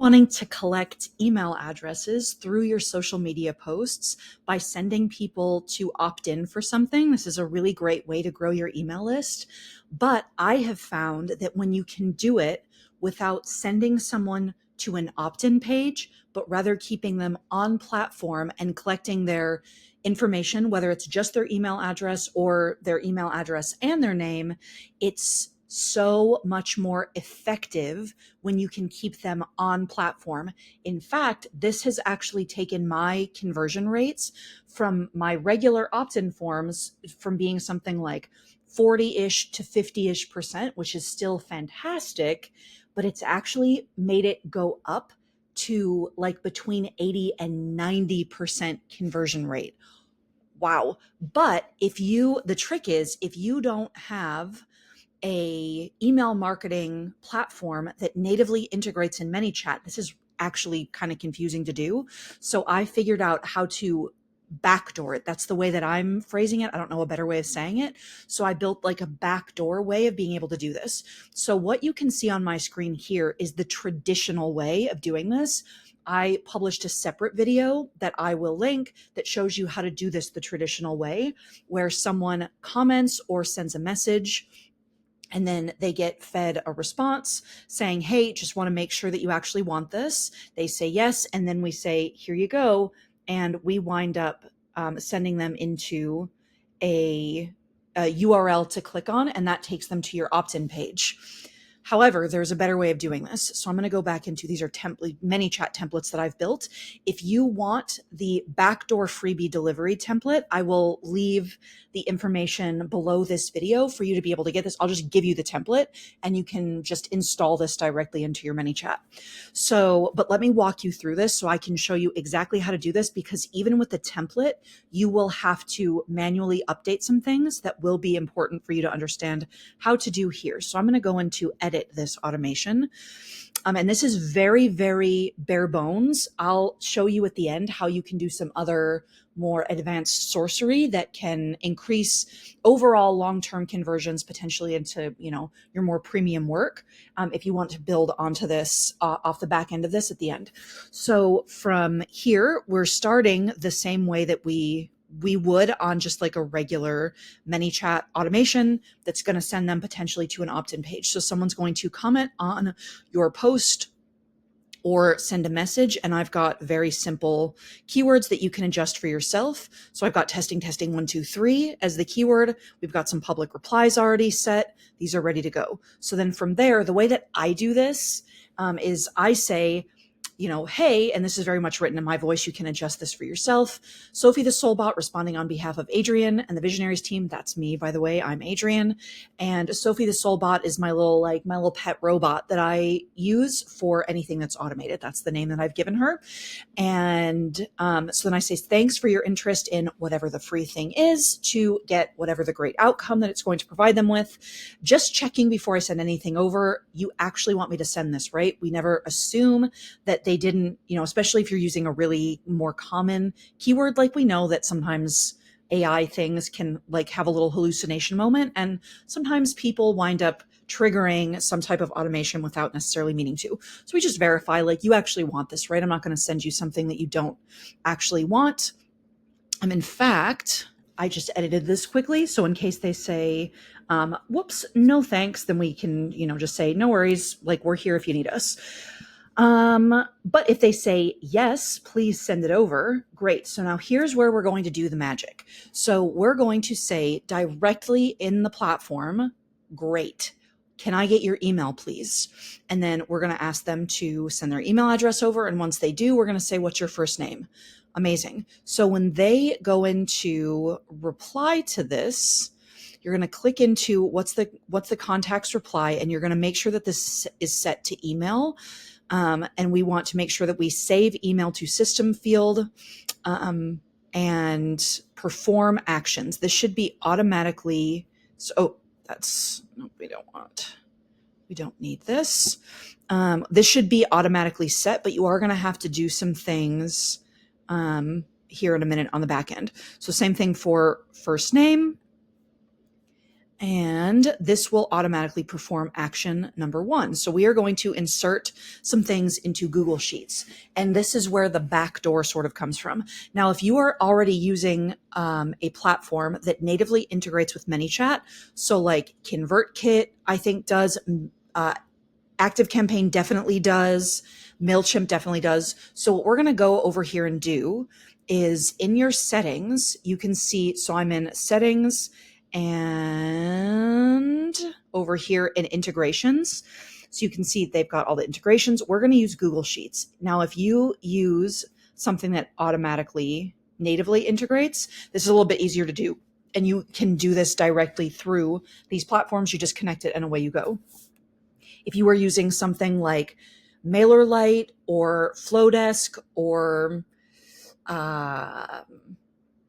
wanting to collect email addresses through your social media posts by sending people to opt in for something, this is a really great way to grow your email list. But I have found that when you can do it without sending someone to an opt-in page, but rather keeping them on platform and collecting their information, whether it's just their email address or their email address and their name, it's so much more effective when you can keep them on platform. In fact, this has actually taken my conversion rates from my regular opt-in forms from being something like 40-ish to 50-ish%, which is still fantastic, but it's actually made it go up to like between 80 and 90% conversion rate. Wow. But the trick is, if you don't have a email marketing platform that natively integrates in Manychat, this is actually kind of confusing to do. So I figured out how to backdoor it. That's the way that I'm phrasing it. I don't know a better way of saying it. So I built like a backdoor way of being able to do this. So what you can see on my screen here is the traditional way of doing this. I published a separate video that I will link that shows you how to do this the traditional way, where someone comments or sends a message, and then they get fed a response saying, hey, just want to make sure that you actually want this. They say yes. And then we say, here you go. And we wind up sending them into a URL to click on, and that takes them to your opt-in page. However, there's a better way of doing this. So I'm going to go back into, these are Manychat templates that I've built. If you want the backdoor freebie delivery template, I will leave the information below this video for you to be able to get this. I'll just give you the template and you can just install this directly into your Manychat. So, but let me walk you through this so I can show you exactly how to do this, because even with the template, you will have to manually update some things that will be important for you to understand how to do here. So I'm going to go into edit this automation. And this is very, very bare bones. I'll show you at the end how you can do some other more advanced sorcery that can increase overall long-term conversions, potentially into, your more premium work, if you want to build onto this off the back end of this at the end. So from here, we're starting the same way that we would on just like a regular Manychat automation that's going to send them potentially to an opt-in page. So someone's going to comment on your post or send a message, and I've got very simple keywords that you can adjust for yourself. So I've got testing 1 2 3 as the keyword. We've got some public replies already set. These are ready to go. So then from there, the way that I do this is I say, hey, and this is very much written in my voice, you can adjust this for yourself. Sophie the Soulbot responding on behalf of Adrian and the Visionaries team. That's me, by the way. I'm Adrian. And Sophie the Soulbot is my little pet robot that I use for anything that's automated. That's the name that I've given her. And so then I say, thanks for your interest in whatever the free thing is to get whatever the great outcome that it's going to provide them with. Just checking before I send anything over, you actually want me to send this, right? We never assume that they didn't, especially if you're using a really more common keyword. Like, we know that sometimes AI things can have a little hallucination moment, and sometimes people wind up triggering some type of automation without necessarily meaning to. So we just verify, you actually want this, right? I'm not going to send you something that you don't actually want. In fact, I just edited this quickly. So in case they say, whoops, no thanks, then we can, just say, no worries. We're here if you need us. But if they say, yes, please send it over, great. So now here's where we're going to do the magic. So we're going to say directly in the platform, great. Can I get your email, please? And then we're going to ask them to send their email address over. And once they do, we're going to say, what's your first name? Amazing. So when they go into reply to this, you're going to click into what's the contact's reply, and you're going to make sure that this is set to email. And we want to make sure that we save email to system field and perform actions. This should be automatically. So, no, we don't need this. This should be automatically set, but you are going to have to do some things here in a minute on the back end. So same thing for first name. And this will automatically perform action number 1. So we are going to insert some things into Google Sheets. And this is where the backdoor sort of comes from. Now, if you are already using a platform that natively integrates with Manychat, so like ConvertKit, I think does, ActiveCampaign definitely does, MailChimp definitely does. So what we're going to go over here and do is in your settings, you can see, so I'm in settings and over here in integrations. So you can see they've got all the integrations. We're going to use Google Sheets. Now, if you use something that automatically natively integrates, this is a little bit easier to do. And you can do this directly through these platforms. You just connect it and away you go. If you are using something like MailerLite or Flowdesk or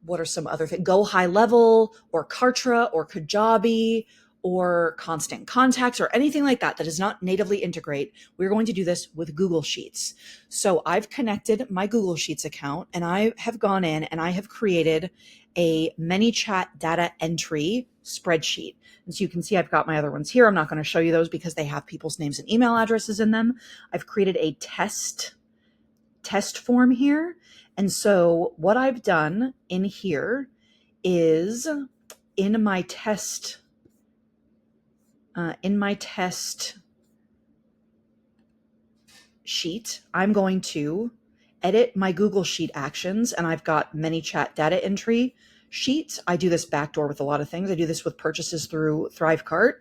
what are some other things? Go High Level or Kartra or Kajabi or Constant Contacts or anything like that that does not natively integrate, we're going to do this with Google Sheets. So I've connected my Google Sheets account and I have gone in and I have created a Manychat data entry spreadsheet. And so you can see I've got my other ones here. I'm not going to show you those because they have people's names and email addresses in them. I've created a test form here. And so what I've done in here is in my test sheet, I'm going to edit my Google Sheet actions, and I've got Manychat data entry sheet. I do this backdoor with a lot of things. I do this with purchases through Thrivecart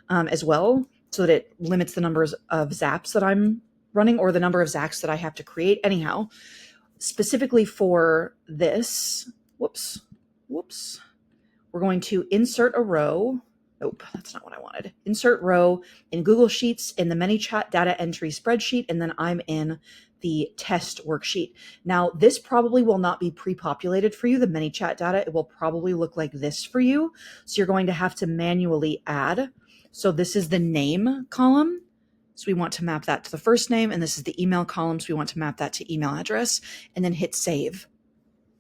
as well, so that it limits the numbers of zaps that I'm running or the number of zaps that I have to create. Anyhow, specifically for this, whoops, we're going to insert a row. Nope, that's not what I wanted. Insert row in Google Sheets in the Manychat data entry spreadsheet, and then I'm in the test worksheet. Now, this probably will not be pre-populated for you, the Manychat data. It will probably look like this for you. So you're going to have to manually add. So this is the name column. So we want to map that to the first name, and this is the email column. So we want to map that to email address, and then hit save.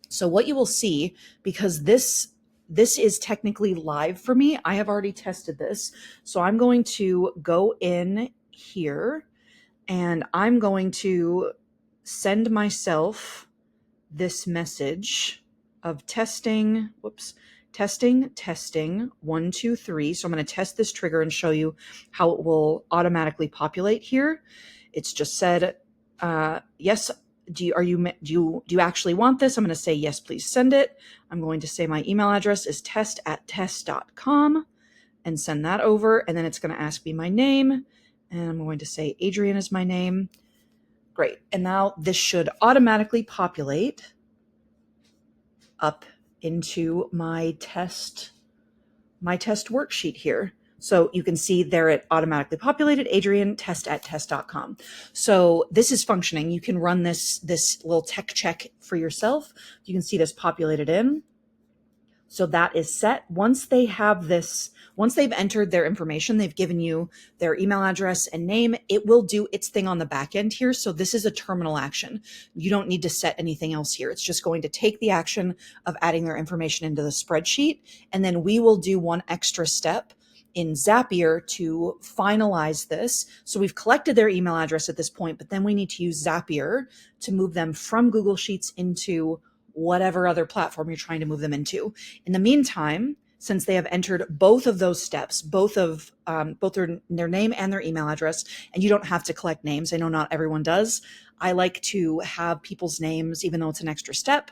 So what you will see, because this is technically live for me, I have already tested this. So I'm going to go in here and I'm going to send myself this message of testing, testing, 1, 2, 3. So I'm going to test this trigger and show you how it will automatically populate here. It's just said, yes, do you actually want this? I'm going to say, yes, please send it. I'm going to say my email address is test@test.com and send that over. And then it's going to ask me my name. And I'm going to say Adrian is my name. Great. And now this should automatically populate up into my test worksheet here. So you can see there it automatically populated, Adrian, test@test.com. So this is functioning. You can run this little tech check for yourself. You can see this populated in. So that is set. Once they have this, once they've entered their information, they've given you their email address and name, it will do its thing on the back end here. So this is a terminal action. You don't need to set anything else here. It's just going to take the action of adding their information into the spreadsheet. And then we will do one extra step in Zapier to finalize this. So we've collected their email address at this point, but then we need to use Zapier to move them from Google Sheets into whatever other platform you're trying to move them into. In the meantime, since they have entered both of those steps, both their name and their email address, and you don't have to collect names. I know not everyone does. I like to have people's names, even though it's an extra step.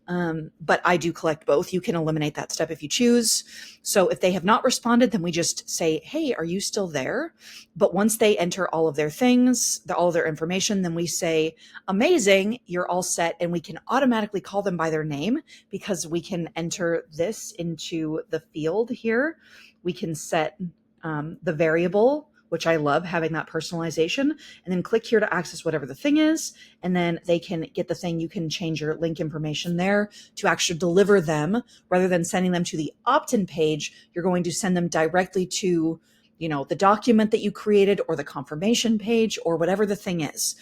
But I do collect both. You can eliminate that step if you choose. So if they have not responded, then we just say, hey, are you still there? But once they enter all of their things, all of their information, then we say, amazing, you're all set. And we can automatically call them by their name because we can enter this into the field here. We can set the variable, which I love having that personalization, and then click here to access whatever the thing is. And then they can get the thing. You can change your link information there to actually deliver them rather than sending them to the opt-in page. You're going to send them directly to, the document that you created or the confirmation page or whatever the thing is.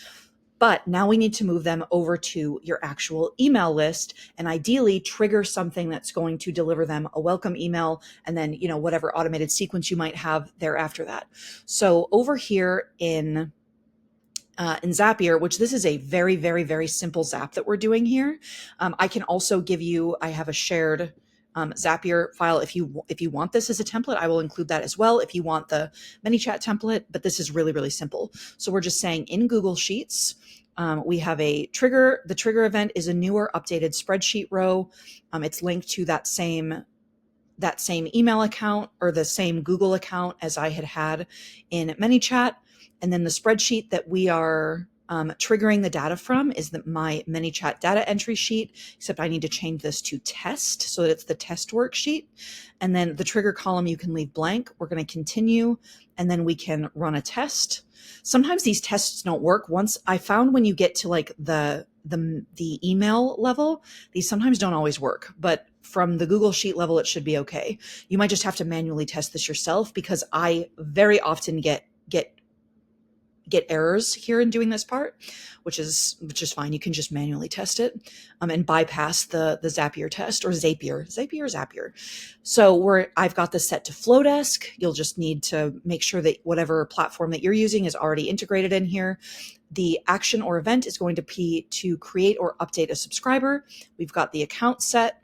But now we need to move them over to your actual email list and ideally trigger something that's going to deliver them a welcome email and then, whatever automated sequence you might have thereafter that. So over here in Zapier, which this is a very, very, very simple Zap that we're doing here. I can also give you, I have a shared Zapier file. If you want this as a template, I will include that as well. If you want the Manychat template, but this is really, really simple. So we're just saying in Google Sheets, we have a trigger. The trigger event is a newer updated spreadsheet row. It's linked to that same email account or the same Google account as I had in Manychat. And then the spreadsheet that we are triggering the data from is my Manychat data entry sheet, except I need to change this to test so that it's the test worksheet. And then the trigger column you can leave blank. We're going to continue, and then we can run a test. Sometimes these tests don't work. Once I found when you get to like the email level, these sometimes don't always work, but from the Google Sheet level, it should be okay. You might just have to manually test this yourself because I very often get errors here in doing this part, which is fine. You can just manually test it and bypass the Zapier test or Zapier. So I've got this set to Flowdesk. You'll just need to make sure that whatever platform that you're using is already integrated in here. The action or event is going to be to create or update a subscriber. We've got the account set.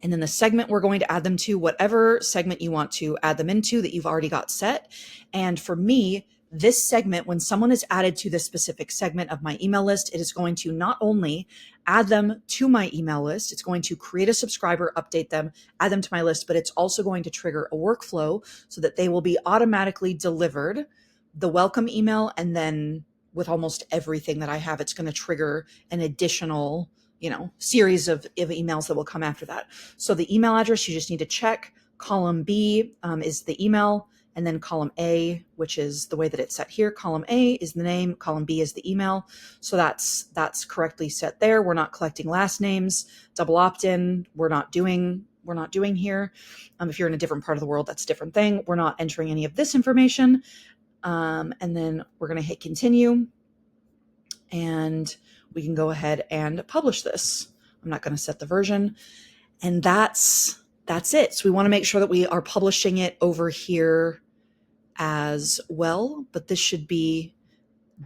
And then the segment we're going to add them to, whatever segment you want to add them into that you've already got set. And for me, this segment, when someone is added to this specific segment of my email list, it is going to not only add them to my email list, it's going to create a subscriber, update them, add them to my list, but it's also going to trigger a workflow so that they will be automatically delivered the welcome email. And then with almost everything that I have, it's going to trigger an additional series of emails that will come after that. So the email address, you just need to check. Column B is the email, and then column A, which is the way that it's set here. Column A is the name, column B is the email. So that's correctly set there. We're not collecting last names. Double opt-in, we're not doing here. If you're in a different part of the world, that's a different thing. We're not entering any of this information. And then we're going to hit continue, and we can go ahead and publish this. I'm not going to set the version. And that's it. So we want to make sure that we are publishing it over here as well, but this should be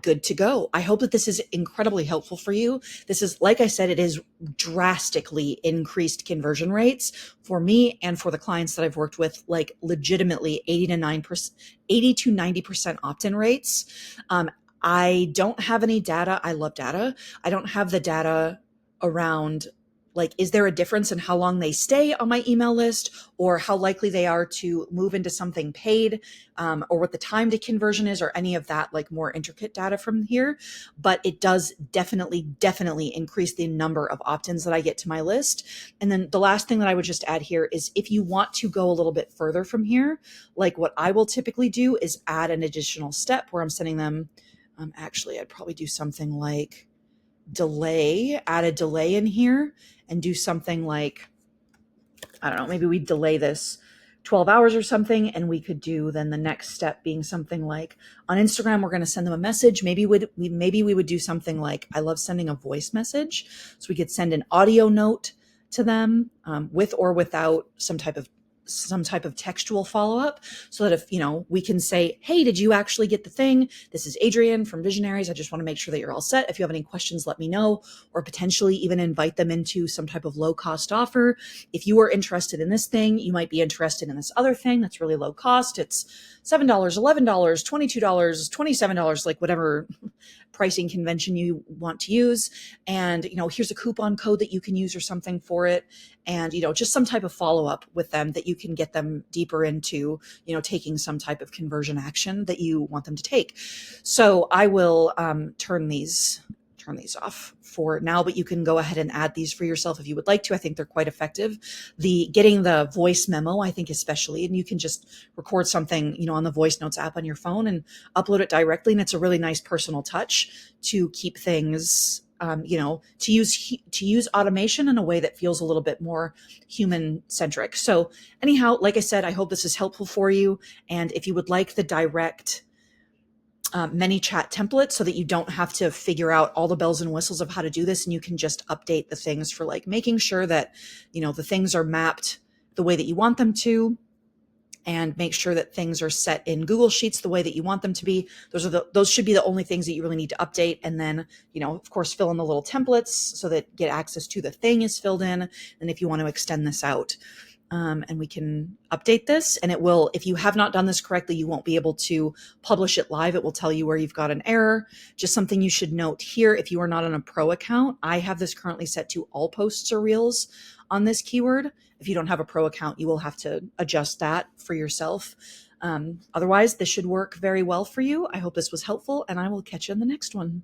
good to go. I hope that this is incredibly helpful for you. This is, like I said, it is drastically increased conversion rates for me and for the clients that I've worked with, like legitimately 80 to 90% opt-in rates. I don't have any data. I love data. I don't have the data around, like, is there a difference in how long they stay on my email list or how likely they are to move into something paid, or what the time to conversion is, or any of that, like more intricate data from here. But it does definitely increase the number of opt-ins that I get to my list. And then the last thing that I would just add here is if you want to go a little bit further from here, like what I will typically do is add an additional step where I'm sending them. Actually, I'd probably do something like add a delay in here and do something like, I don't know, maybe we delay this 12 hours or something. And we could do then the next step being something like on Instagram, we're going to send them a message. Maybe we would do something like, I love sending a voice message. So we could send an audio note to them with or without some type of textual follow-up, so that if, we can say, hey, did you actually get the thing? This is Adrienne from Visionaries. I just want to make sure that you're all set. If you have any questions, let me know, or potentially even invite them into some type of low-cost offer. If you are interested in this thing, you might be interested in this other thing that's really low cost. It's $7, $11, $22, $27, like whatever pricing convention you want to use. And, here's a coupon code that you can use or something for it. And, just some type of follow-up with them that you can get them deeper into, taking some type of conversion action that you want them to take. So I will turn these off for now, but you can go ahead and add these for yourself if you would like to. I think they're quite effective. Getting the voice memo, I think especially, and you can just record something, on the voice notes app on your phone and upload it directly. And it's a really nice personal touch to keep things, to use automation in a way that feels a little bit more human centric. So anyhow, like I said, I hope this is helpful for you. And if you would like the direct Manychat templates so that you don't have to figure out all the bells and whistles of how to do this, and you can just update the things for like making sure that, you know, the things are mapped the way that you want them to, and make sure that things are set in Google Sheets the way that you want them to be. Those should be the only things that you really need to update. And then, you know, of course, fill in the little templates so that get access to the thing is filled in. And if you want to extend this out, and we can update this, and it will, if you have not done this correctly, you won't be able to publish it live. It will tell you where you've got an error. Just something you should note here, if you are not on a pro account, I have this currently set to all posts or reels on this keyword. If you don't have a pro account, you will have to adjust that for yourself. Otherwise, this should work very well for you. I hope this was helpful, and I will catch you in the next one.